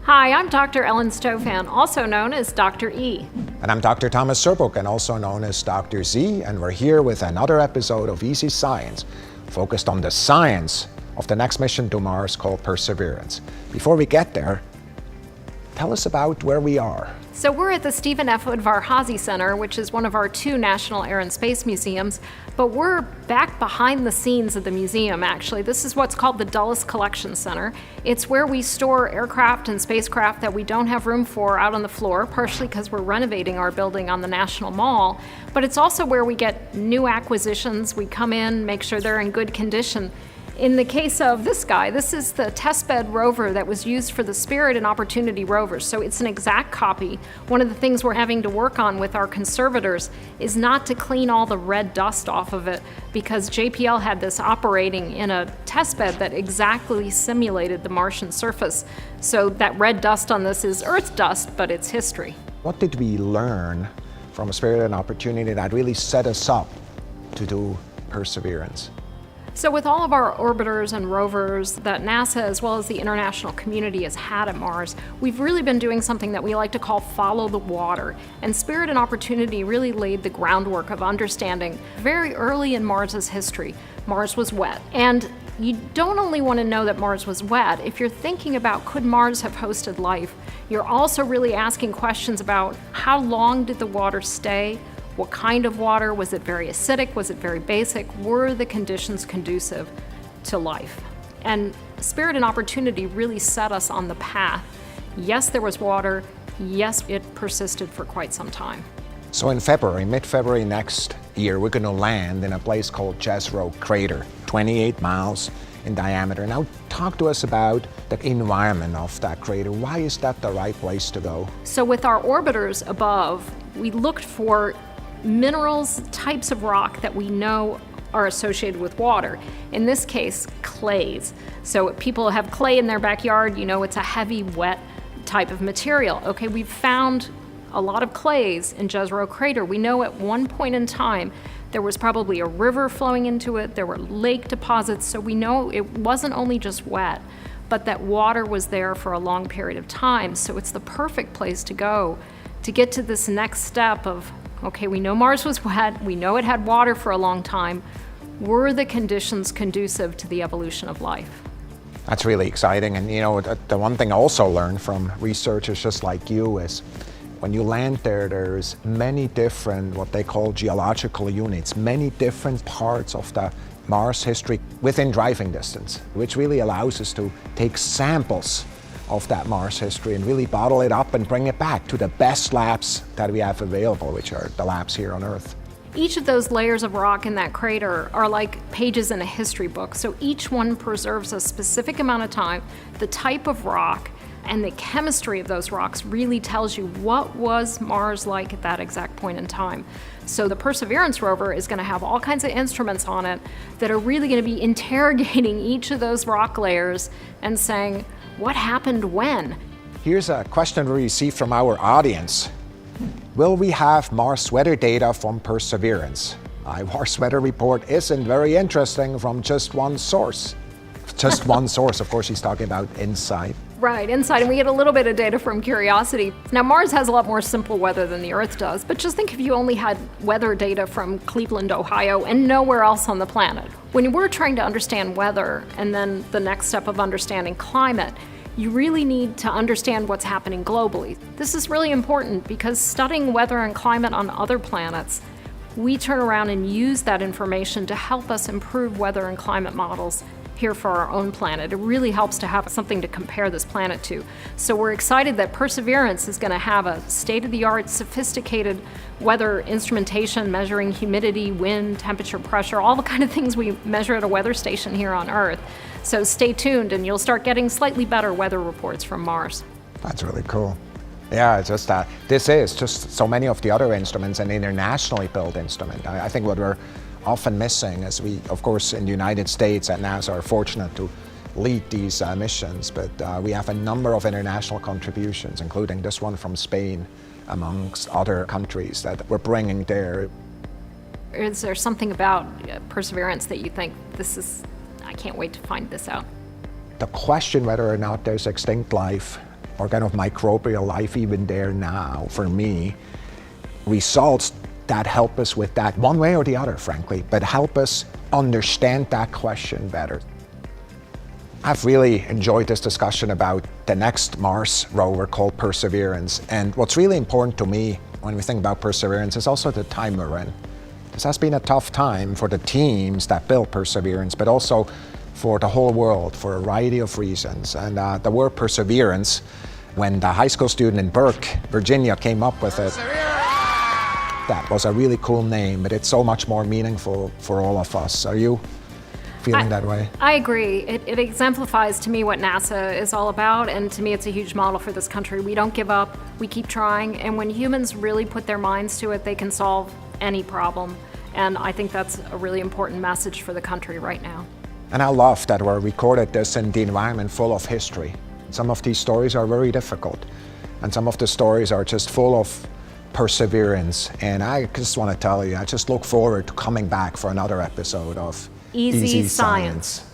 Hi, I'm Dr. Ellen Stofan, also known as Dr. E. And I'm Dr. Thomas Serbuk, and also known as Dr. Z, and we're here with another episode of Easy Science, focused on the science of the next mission to Mars called Perseverance. Before we get there, tell us about where we are. So we're at the Stephen F. Udvar-Hazy Center, which is one of our two National Air and Space Museums, but we're back behind the scenes of the museum, actually. This is what's called the Dulles Collection Center. It's where we store aircraft and spacecraft that we don't have room for out on the floor, partially because we're renovating our building on the National Mall, but it's also where we get new acquisitions. We come in, make sure they're in good condition. In the case of this guy, this is the testbed rover that was used for the Spirit and Opportunity rovers, so it's an exact copy. One of the things we're having to work on with our conservators is not to clean all the red dust off of it, because JPL had this operating in a testbed that exactly simulated the Martian surface. So that red dust on this is Earth dust, but it's history. What did we learn from Spirit and Opportunity that really set us up to do Perseverance? So with all of our orbiters and rovers that NASA as well as the international community has had at Mars, we've really been doing something that we like to call follow the water. And Spirit and Opportunity really laid the groundwork of understanding very early in Mars's history. Mars was wet. And you don't only want to know that Mars was wet. If you're thinking about could Mars have hosted life, you're also really asking questions about how long did the water stay? What kind of water? Was it very acidic? Was it very basic? Were the conditions conducive to life? And Spirit and Opportunity really set us on the path. Yes, there was water. Yes, it persisted for quite some time. So in mid-February next year, we're going to land in a place called Jezero Crater, 28 miles in diameter. Now, talk to us about the environment of that crater. Why is that the right place to go? So with our orbiters above, we looked for minerals, types of rock that we know are associated with water. In this case, clays. So if people have clay in their backyard, you know it's a heavy, wet type of material. Okay, we've found a lot of clays in Jezero Crater. We know at one point in time there was probably a river flowing into it, there were lake deposits, so we know it wasn't only just wet, but that water was there for a long period of time. So it's the perfect place to go to get to this next step of, okay, we know Mars was wet, we know it had water for a long time. Were the conditions conducive to the evolution of life? That's really exciting. And you know, the one thing I also learned from researchers just like you is when you land there, there's many different, what they call geological units, many different parts of the Mars history within driving distance, which really allows us to take samples of that Mars history and really bottle it up and bring it back to the best labs that we have available, which are the labs here on Earth. Each of those layers of rock in that crater are like pages in a history book. So each one preserves a specific amount of time. The type of rock and the chemistry of those rocks really tells you what was Mars like at that exact point in time. So the Perseverance rover is going to have all kinds of instruments on it that are really going to be interrogating each of those rock layers and saying, what happened when? Here's a question we received from our audience. Will we have Mars weather data from Perseverance? Our Mars weather report isn't very interesting from just one source. Just one source, of course, he's talking about InSight. Right, InSight, and we get a little bit of data from Curiosity. Now, Mars has a lot more simple weather than the Earth does, but just think if you only had weather data from Cleveland, Ohio, and nowhere else on the planet. When we're trying to understand weather, and then the next step of understanding climate, you really need to understand what's happening globally. This is really important because studying weather and climate on other planets, we turn around and use that information to help us improve weather and climate models here for our own planet. It really helps to have something to compare this planet to. So we're excited that Perseverance is going to have a state-of-the-art, sophisticated weather instrumentation measuring humidity, wind, temperature, pressure, all the kind of things we measure at a weather station here on Earth. So stay tuned and you'll start getting slightly better weather reports from Mars. That's really cool. Yeah, it's just that this is just so many of the other instruments, an internationally built instrument. I think what we're often missing is we, of course, in the United States at NASA are fortunate to lead these missions, but we have a number of international contributions, including this one from Spain, amongst other countries that we're bringing there. Is there something about Perseverance that you think I can't wait to find this out? The question whether or not there's extinct life or kind of microbial life even there now, for me, results that help us with that one way or the other, frankly, but help us understand that question better. I've really enjoyed this discussion about the next Mars rover called Perseverance. And what's really important to me when we think about Perseverance is also the time we're in. This has been a tough time for the teams that built Perseverance, but also for the whole world for a variety of reasons. And the word perseverance, when the high school student in Burke, Virginia came up with it, that was a really cool name, but it's so much more meaningful for all of us. Are you feeling that way? I agree. It exemplifies to me what NASA is all about, and to me it's a huge model for this country. We don't give up, we keep trying, and when humans really put their minds to it, they can solve any problem. And I think that's a really important message for the country right now. And I love that we recorded this in the environment full of history. Some of these stories are very difficult, and some of the stories are just full of perseverance. And I just want to tell you, I just look forward to coming back for another episode of Easy Science.